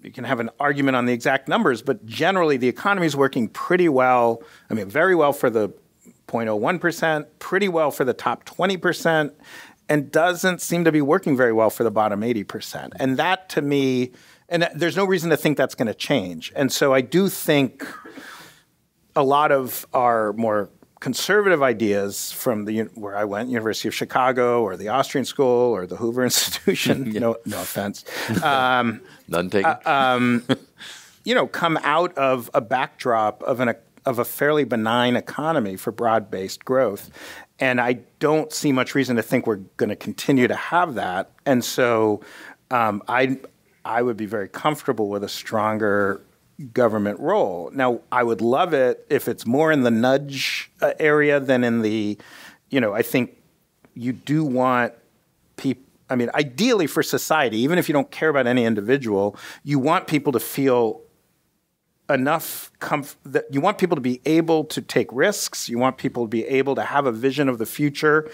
You can have an argument on the exact numbers, but generally the economy is working pretty well. Very well for the 0.01%, pretty well for the top 20%, and doesn't seem to be working very well for the bottom 80%. And that, to me, and there's no reason to think that's going to change. And so I do think a lot of our more conservative ideas from where I went, University of Chicago or the Austrian School or the Hoover Institution, no offense.
None taken.
Come out of a backdrop of a fairly benign economy for broad-based growth. And I don't see much reason to think we're going to continue to have that. And so I would be very comfortable with a stronger government role. Now, I would love it if it's more in the nudge area than in the, I think you do want people, ideally for society, even if you don't care about any individual, you want people to feel enough that you want people to be able to take risks. You want people to be able to have a vision of the future,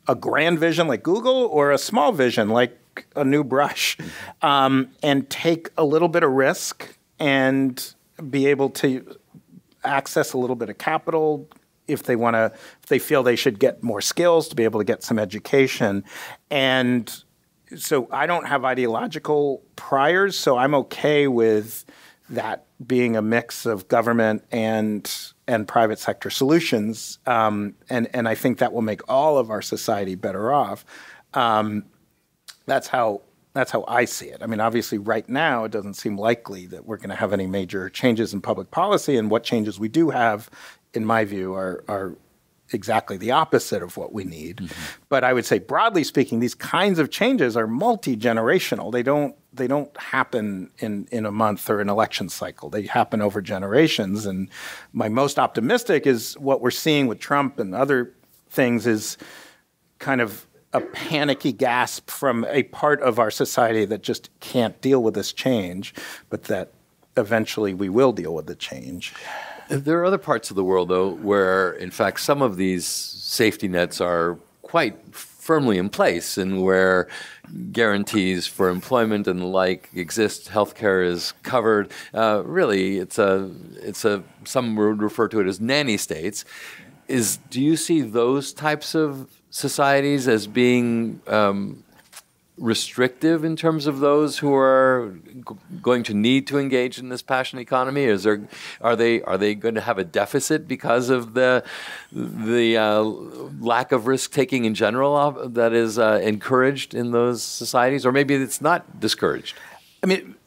a grand vision like Google, or a small vision like a new brush, and take a little bit of risk and be able to access a little bit of capital if they feel they should get more skills to be able to get some education. And so I don't have ideological priors, so I'm okay with that being a mix of government and private sector solutions. And I think that will make all of our society better off. That's how I see it. Obviously, right now, it doesn't seem likely that we're going to have any major changes in public policy, and what changes we do have, in my view, are exactly the opposite of what we need. Mm-hmm. But I would say, broadly speaking, these kinds of changes are multi-generational. They don't happen in a month or an election cycle. They happen over generations. And my most optimistic is what we're seeing with Trump and other things is kind of a panicky gasp from a part of our society that just can't deal with this change, but that eventually we will deal with the change.
There are other parts of the world, though, where, in fact, some of these safety nets are quite firmly in place and where guarantees for employment and the like exist. Healthcare is covered. Really, some would refer to it as nanny states. Do you see those types of societies as being restrictive in terms of those who are going to need to engage in this passion economy? Are they going to have a deficit because of the lack of risk taking in general that is encouraged in those societies, or maybe it's not discouraged?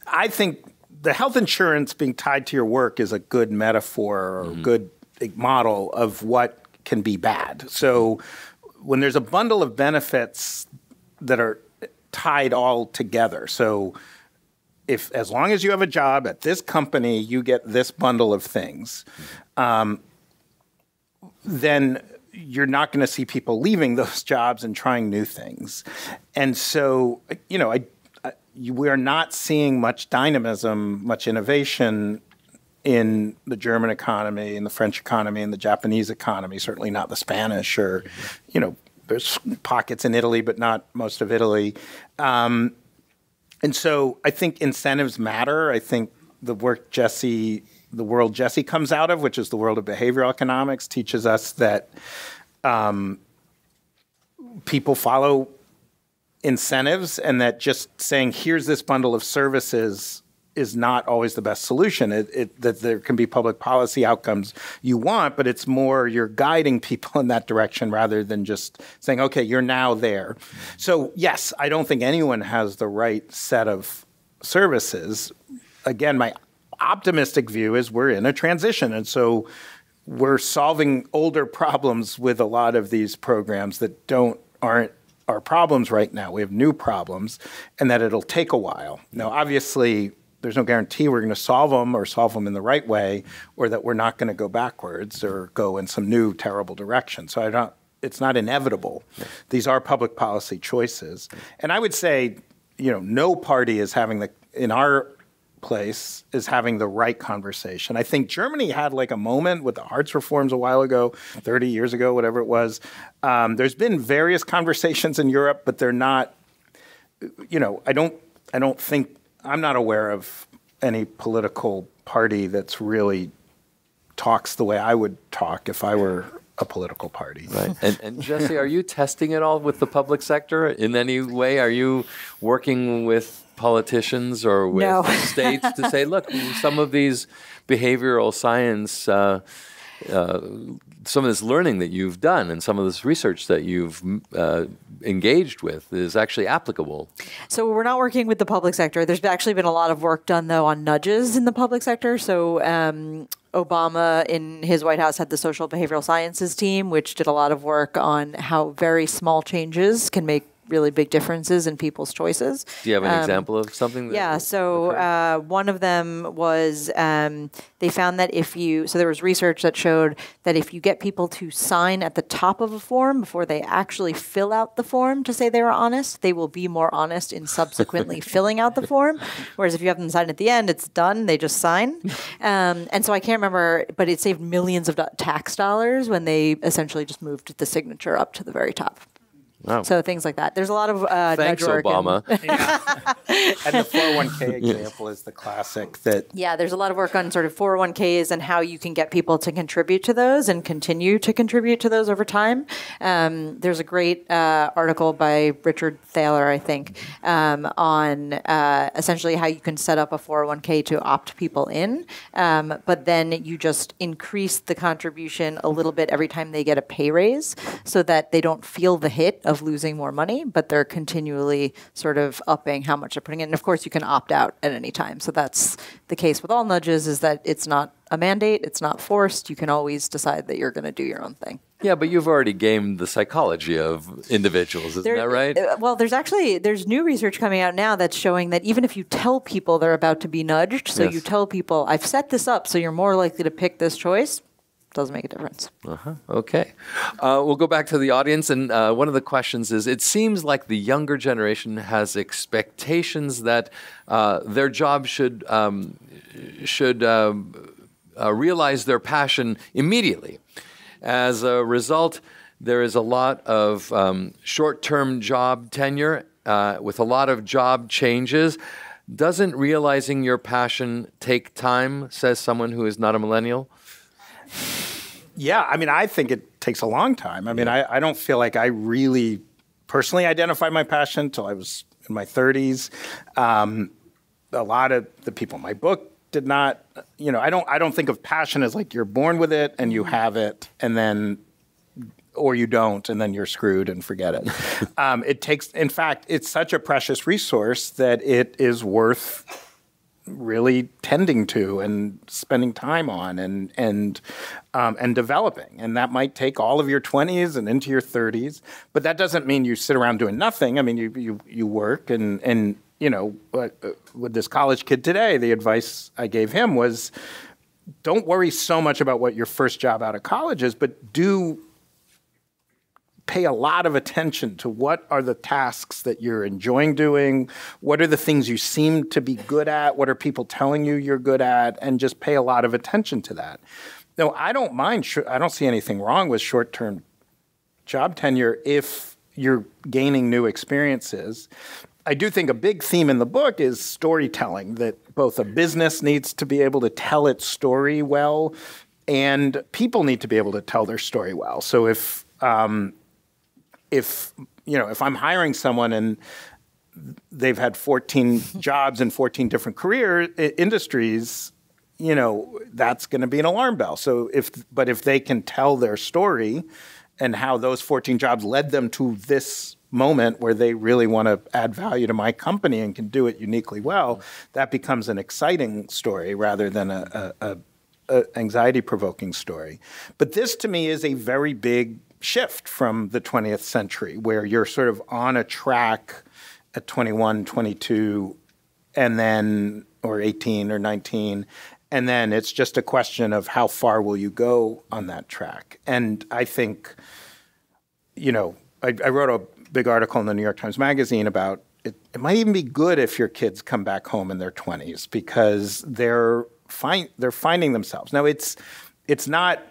I think the health insurance being tied to your work is a good metaphor or good model of what can be bad. So when there's a bundle of benefits that are tied all together, so if as long as you have a job at this company, you get this bundle of things, then you're not going to see people leaving those jobs and trying new things. And so, we are not seeing much dynamism, much innovation in the German economy, in the French economy, in the Japanese economy, certainly not the Spanish or, there's pockets in Italy, but not most of Italy. And so I think incentives matter. I think the world Jesse comes out of, which is the world of behavioral economics, teaches us that people follow incentives, and that just saying, here's this bundle of services is not always the best solution. That there can be public policy outcomes you want, but it's more you're guiding people in that direction rather than just saying, okay, you're now there. So yes, I don't think anyone has the right set of services. Again, my optimistic view is we're in a transition. And so we're solving older problems with a lot of these programs that aren't our problems right now. We have new problems, and that it'll take a while. Now, obviously, there's no guarantee we're going to solve them in the right way, or that we're not going to go backwards or go in some new terrible direction. So it's not inevitable. Yeah. These are public policy choices. And I would say, no party is in our place is having the right conversation. I think Germany had like a moment with the Hartz reforms a while ago, 30 years ago, whatever it was. There's been various conversations in Europe, but they're not, I'm not aware of any political party that's really talks the way I would talk if I were a political party.
Right. And Jesse, are you testing it all with the public sector in any way? Are you working with politicians or with states to say, look, some of these behavioral science, some of this learning that you've done and some of this research that you've engaged with is actually applicable?
So we're not working with the public sector. There's actually been a lot of work done, though, on nudges in the public sector. So Obama in his White House had the social behavioral sciences team, which did a lot of work on how very small changes can make really big differences in people's choices.
Do you have an example of something?
So one of them was they found that so there was research that showed that if you get people to sign at the top of a form before they actually fill out the form to say they were honest, they will be more honest in subsequently filling out the form. Whereas if you have them sign at the end, it's done, they just sign. And so I can't remember, but it saved millions of tax dollars when they essentially just moved the signature up to the very top. Wow. So things like that. There's a lot of
thanks, Obama.
And the 401k example is the classic.
There's a lot of work on sort of 401ks and how you can get people to contribute to those and continue to contribute to those over time. There's a great article by Richard Thaler, I think, on essentially how you can set up a 401k to opt people in, but then you just increase the contribution a little bit every time they get a pay raise so that they don't feel the hit of losing more money, but they're continually sort of upping how much they're putting in. And of course, you can opt out at any time. So that's the case with all nudges, is that it's not a mandate, it's not forced. You can always decide that you're going to do your own thing.
Yeah, but you've already gamed the psychology of individuals, isn't that right?
Well, there's new research coming out now that's showing that even if you tell people they're about to be nudged, so you tell people, I've set this up so you're more likely to pick this choice, doesn't make a difference.
Okay. We'll go back to the audience, and one of the questions is, it seems like the younger generation has expectations that their job should realize their passion immediately. As a result, there is a lot of short-term job tenure with a lot of job changes. Doesn't realizing your passion take time, says someone who is not a millennial?
Yeah, I mean, I think it takes a long time. I mean, I don't feel like I really personally identified my passion until I was in my 30s. A lot of the people in my book did not, I don't think of passion as like you're born with it and you have it and then, or you don't, and then you're screwed and forget it. In fact, it's such a precious resource that it is worth really tending to and spending time on and developing. And that might take all of your 20s and into your 30s. But that doesn't mean you sit around doing nothing. I mean, you work and you know, with this college kid today, the advice I gave him was, don't worry so much about what your first job out of college is, but do pay a lot of attention to what are the tasks that you're enjoying doing, what are the things you seem to be good at, what are people telling you you're good at, and just pay a lot of attention to that. No, I don't mind. I don't see anything wrong with short-term job tenure if you're gaining new experiences. I do think a big theme in the book is storytelling, that both a business needs to be able to tell its story well, and people need to be able to tell their story well. So if I'm hiring someone and they've had 14 jobs in 14 different career industries, you know, that's going to be an alarm bell. So if they can tell their story and how those 14 jobs led them to this moment where they really want to add value to my company and can do it uniquely well, that becomes an exciting story rather than a anxiety-provoking story. But this, to me, is a very big shift from the 20th century, where you're sort of on a track at 21, 22, and then, or 18 or 19, and then it's just a question of how far will you go on that track. And I think, you know, I wrote a big article in the New York Times Magazine about it. It might even be good if your kids come back home in their 20s because they're finding themselves. Now, this is not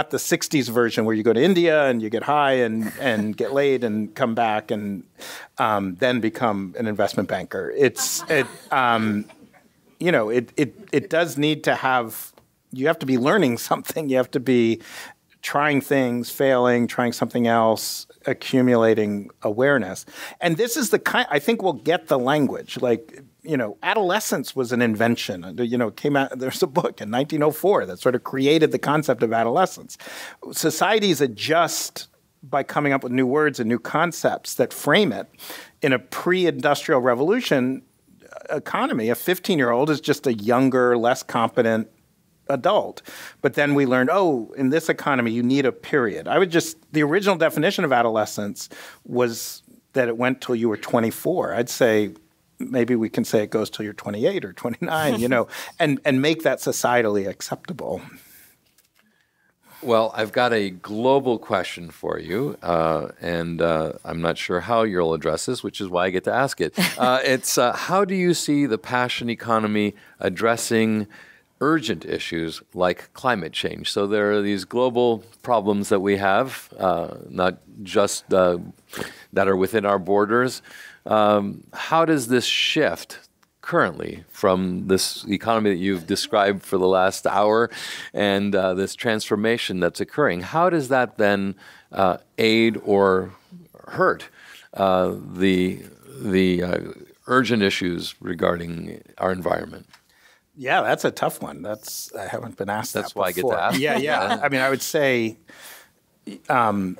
the 60s version where you go to India and you get high and get laid and come back and then become an investment banker. It does need to have, you have to be learning something. You have to be trying things, failing, trying something else, accumulating awareness. And this is the kind, I think we'll get the language. Like, you know, adolescence was an invention. You know, it came out, there's a book in 1904 that sort of created the concept of adolescence. Societies adjust by coming up with new words and new concepts that frame it. In a pre-industrial revolution economy, a 15-year-old is just a younger, less competent adult. But then we learned, in this economy, you need a period. The original definition of adolescence was that it went till you were 24. I'd say, maybe we can say it goes till you're 28 or 29, you know, and make that societally acceptable.
Well, I've got a global question for you, and I'm not sure how you'll address this, which is why I get to ask it. It's how do you see the passion economy addressing urgent issues like climate change? So there are these global problems that we have, not just that are within our borders. How does this shift currently from this economy that you've described for the last hour and this transformation that's occurring? How does that then aid or hurt the urgent issues regarding our environment?
Yeah, that's a tough one. I haven't been asked that before.
That's why I get to ask.
Yeah. I mean, I would say I'm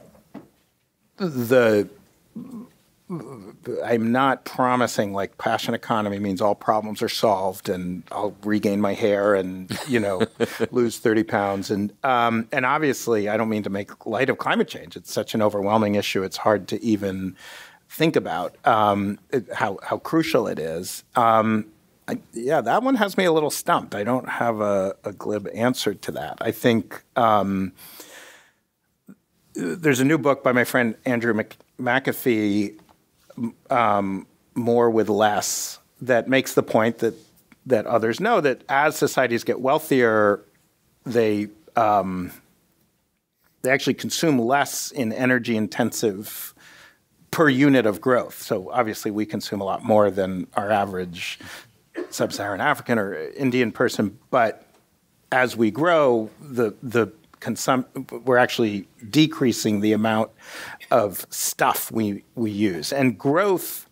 not promising like passion economy means all problems are solved and I'll regain my hair and, you know, lose 30 pounds. And obviously, I don't mean to make light of climate change. It's such an overwhelming issue. It's hard to even think about how crucial it is. That one has me a little stumped. I don't have a glib answer to that. I think there's a new book by my friend Andrew McAfee, More with Less, that makes the point that others know that as societies get wealthier, they actually consume less in energy-intensive per unit of growth. So obviously we consume a lot more than our average sub-Saharan African or Indian person, but as we grow, we're actually decreasing the amount of stuff we use. And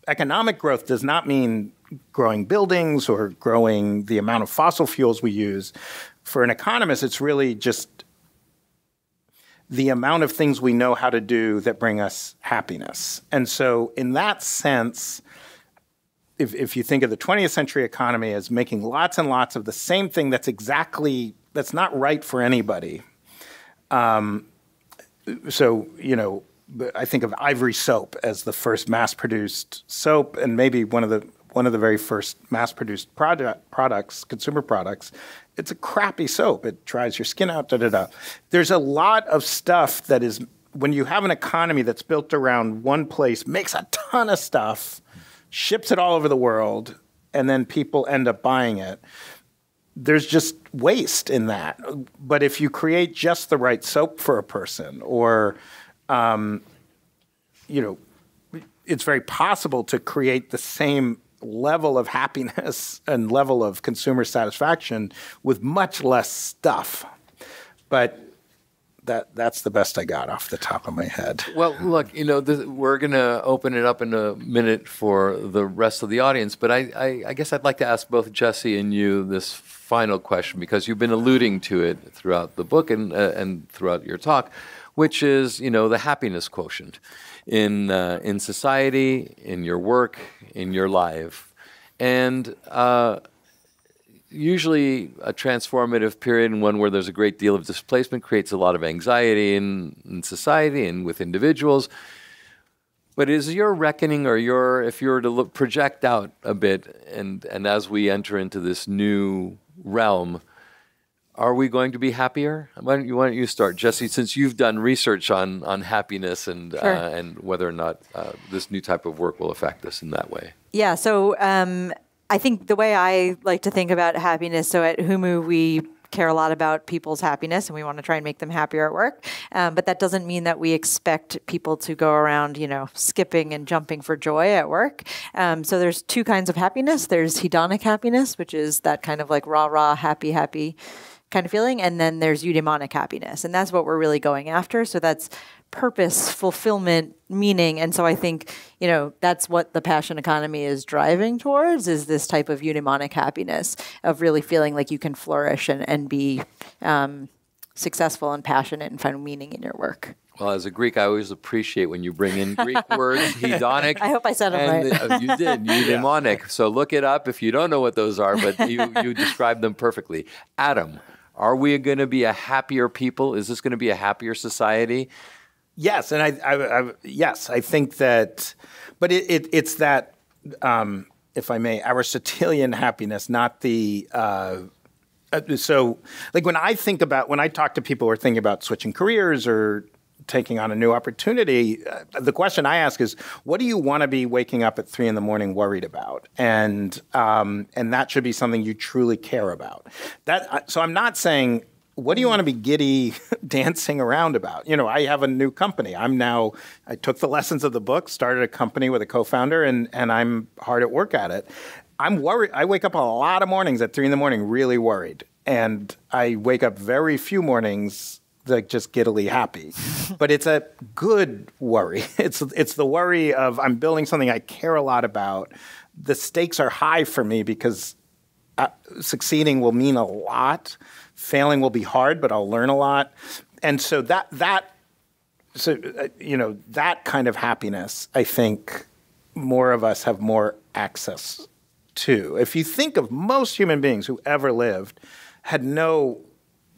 economic growth does not mean growing buildings or growing the amount of fossil fuels we use. For an economist, it's really just the amount of things we know how to do that bring us happiness. And so in that sense, if you think of the 20th century economy as making lots and lots of the same thing that's not right for anybody. So, I think of Ivory soap as the first mass-produced soap, and maybe one of the very first mass-produced products, consumer products. It's a crappy soap. It dries your skin out, There's a lot of stuff that is, when you have an economy that's built around one place, makes a ton of stuff, ships it all over the world, and then people end up buying it. There's just waste in that. But if you create just the right soap for a person, or, it's very possible to create the same level of happiness and level of consumer satisfaction with much less stuff. But that's the best I got off the top of my head.
Well, look, we're going to open it up in a minute for the rest of the audience, but I guess I'd like to ask both Jesse and you this final question, because you've been alluding to it throughout the book and throughout your talk, which is, the happiness quotient in society, in your work, in your life. And usually a transformative period, and one where there's a great deal of displacement, creates a lot of anxiety in society and with individuals. But is your reckoning, or if you were to project out a bit, and as we enter into this new realm, are we going to be happier? Why don't you start, Jesse, since you've done research on happiness and
Sure.
And whether or not this new type of work will affect us in that way.
Yeah, so I think the way I like to think about happiness, so at Humu, we care a lot about people's happiness and we want to try and make them happier at work. But that doesn't mean that we expect people to go around, skipping and jumping for joy at work. So there's two kinds of happiness. There's hedonic happiness, which is that kind of like rah, happy kind of feeling. And then there's eudaimonic happiness. And that's what we're really going after. So that's purpose, fulfillment, meaning. And so I think, that's what the passion economy is driving towards, is this type of eudaimonic happiness of really feeling like you can flourish and be successful and passionate and find meaning in your work.
Well, as a Greek, I always appreciate when you bring in Greek words, hedonic.
I hope I said them right.
You did, eudaimonic. So look it up if you don't know what those are, but you described them perfectly. Adam, are we going to be a happier people? Is this going to be a happier society?
Yes, and I think that, but it's that, if I may, Aristotelian happiness, not the. So, like when I talk to people who are thinking about switching careers or taking on a new opportunity, the question I ask is, what do you want to be waking up at 3 a.m. worried about? And that should be something you truly care about. So I'm not saying, what do you want to be giddy dancing around about? I have a new company. I took the lessons of the book, started a company with a co-founder, and I'm hard at work at it. I'm worried. I wake up a lot of mornings at 3 a.m. really worried. And I wake up very few mornings like just giddily happy. But it's a good worry. It's the worry of I'm building something I care a lot about. The stakes are high for me because succeeding will mean a lot. Failing will be hard, but I'll learn a lot. And so that kind of happiness, I think more of us have more access to. If you think of most human beings who ever lived, had no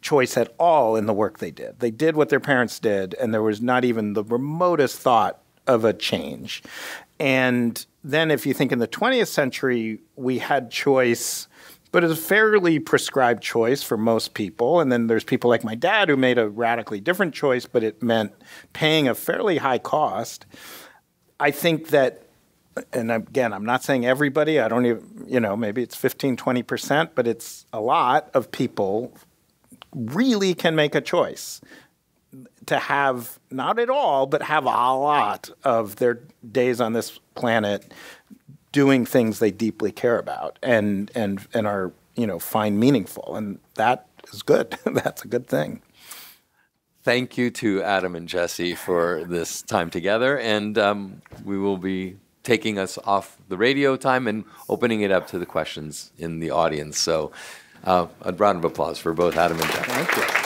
choice at all in the work they did. They did what their parents did, and there was not even the remotest thought of a change. And then if you think in the 20th century, we had choice, but it's a fairly prescribed choice for most people. And then there's people like my dad who made a radically different choice, but it meant paying a fairly high cost. I think that, and again, I'm not saying everybody, I don't even, maybe it's 15, 20%, but it's a lot of people really can make a choice to have, not at all, but have a lot of their days on this planet doing things they deeply care about and are, find meaningful. And that is good. That's a good thing.
Thank you to Adam and Jesse for this time together. And we will be taking us off the radio time and opening it up to the questions in the audience. So a round of applause for both Adam and Jesse.
Thank you.